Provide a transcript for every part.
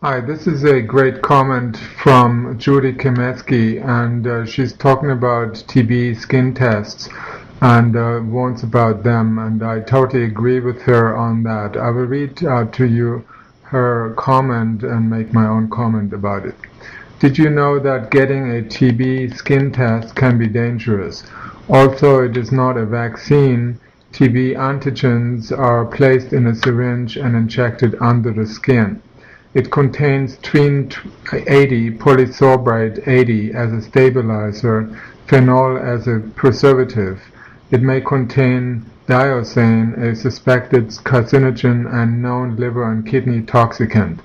Hi, this is a great comment from Judy Kimeski, and she's talking about TB skin tests and warns about them, and I totally agree with her on that. I will read to you her comment and make my own comment about it. Did you know that getting a TB skin test can be dangerous? Although it is not a vaccine, TB antigens are placed in a syringe and injected under the skin. It contains Trin-80 polysorbate 80 as a stabilizer, phenol as a preservative. It may contain dioxane, a suspected carcinogen and known liver and kidney toxicant.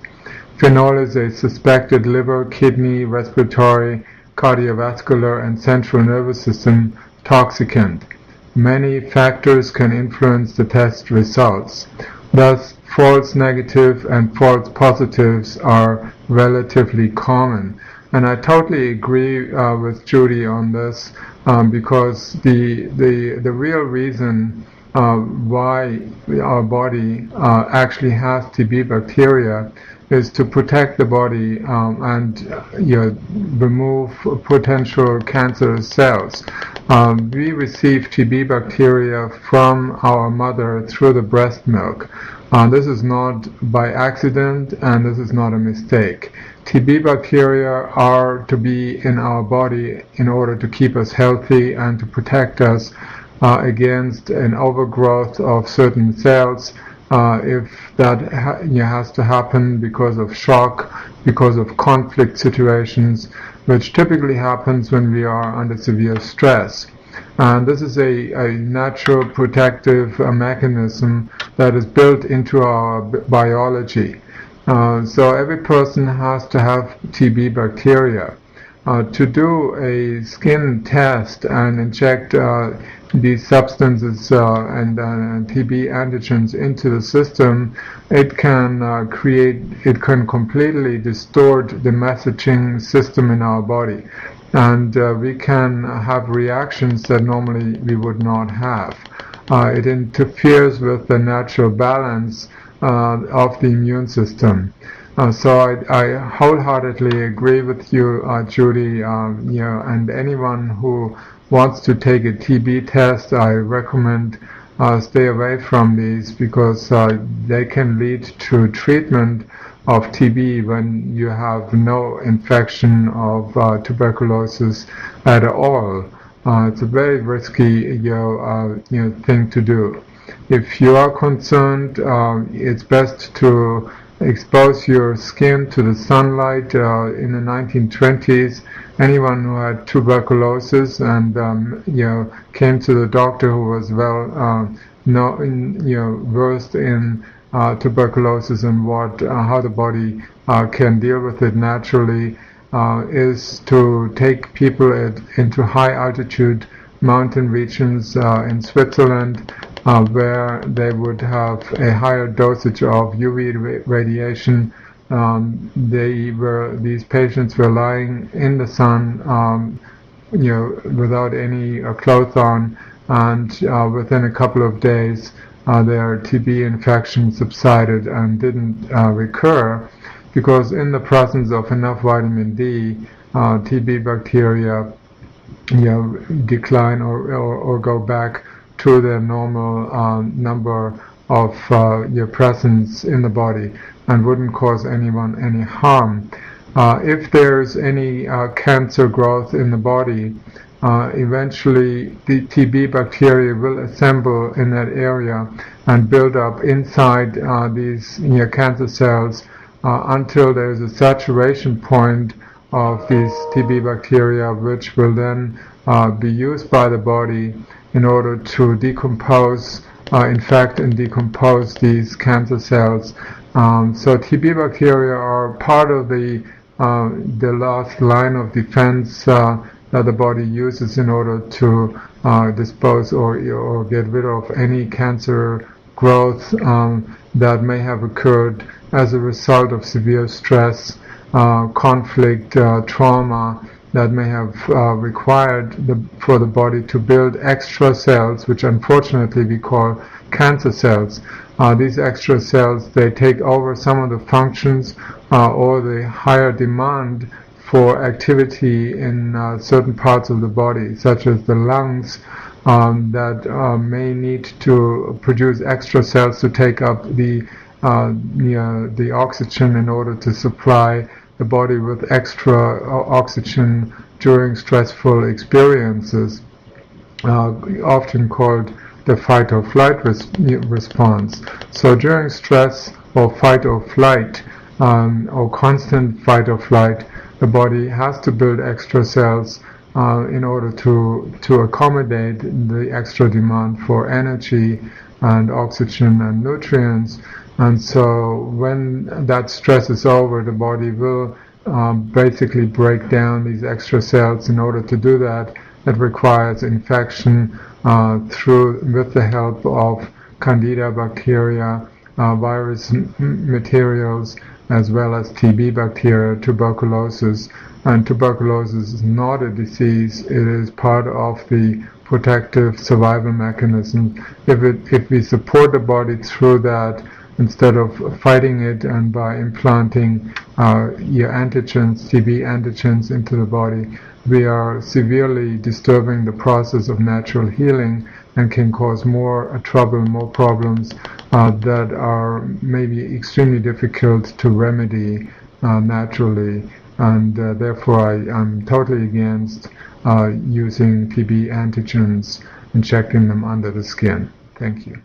Phenol is a suspected liver, kidney, respiratory, cardiovascular, and central nervous system toxicant. Many factors can influence the test results. Thus, false negative and false positives are relatively common. And I totally agree with Judy on this because the real reason why our body actually has TB bacteria is to protect the body and remove potential cancerous cells. We receive TB bacteria from our mother through the breast milk. This is not by accident, and this is not a mistake. TB bacteria are to be in our body in order to keep us healthy and to protect us against an overgrowth of certain cells. If that has to happen because of shock, because of conflict situations, which typically happens when we are under severe stress. And this is a natural protective mechanism that is built into our biology. So every person has to have TB bacteria. To do a skin test and inject these substances and TB antigens into the system, it can completely distort the messaging system in our body. And we can have reactions that normally we would not have. It interferes with the natural balance of the immune system. So I wholeheartedly agree with you, Judy. And anyone who wants to take a TB test, I recommend stay away from these because they can lead to treatment of TB when you have no infection of tuberculosis at all. It's a very risky thing to do. If you are concerned, it's best to expose your skin to the sunlight. In the 1920s, anyone who had tuberculosis and came to the doctor who was versed in tuberculosis and how the body can deal with it naturally is to take people into high altitude mountain regions in Switzerland where they would have a higher dosage of UV radiation. These patients were lying in the sun, without any clothes on, and within a couple of days, their TB infection subsided and didn't recur, because in the presence of enough vitamin D, TB bacteria decline or go back to their normal number of your presence in the body and wouldn't cause anyone any harm. If there's any cancer growth in the body, eventually the TB bacteria will assemble in that area and build up inside these cancer cells until there's a saturation point of these TB bacteria, which will then be used by the body in order to decompose, infect and decompose these cancer cells. So TB bacteria are part of the last line of defense that the body uses in order to dispose or get rid of any cancer growth that may have occurred as a result of severe stress, conflict, trauma, that may have required for the body to build extra cells, which unfortunately we call cancer cells. These extra cells, they take over some of the functions or the higher demand for activity in certain parts of the body, such as the lungs, that may need to produce extra cells to take up the oxygen in order to supply the body with extra oxygen during stressful experiences, often called the fight or flight response. So during stress or fight or flight, or constant fight or flight, the body has to build extra cells in order to accommodate the extra demand for energy and oxygen and nutrients. And so when that stress is over, the body will basically break down these extra cells. In order to do that, it requires infection with the help of candida bacteria, virus materials, as well as TB bacteria, tuberculosis. And tuberculosis is not a disease, it is part of the protective survival mechanism. If we support the body through that, instead of fighting it and by implanting your antigens, TB antigens into the body, we are severely disturbing the process of natural healing and can cause more trouble, more problems that are maybe extremely difficult to remedy naturally. And therefore I'm totally against using TB antigens, injecting them under the skin. Thank you.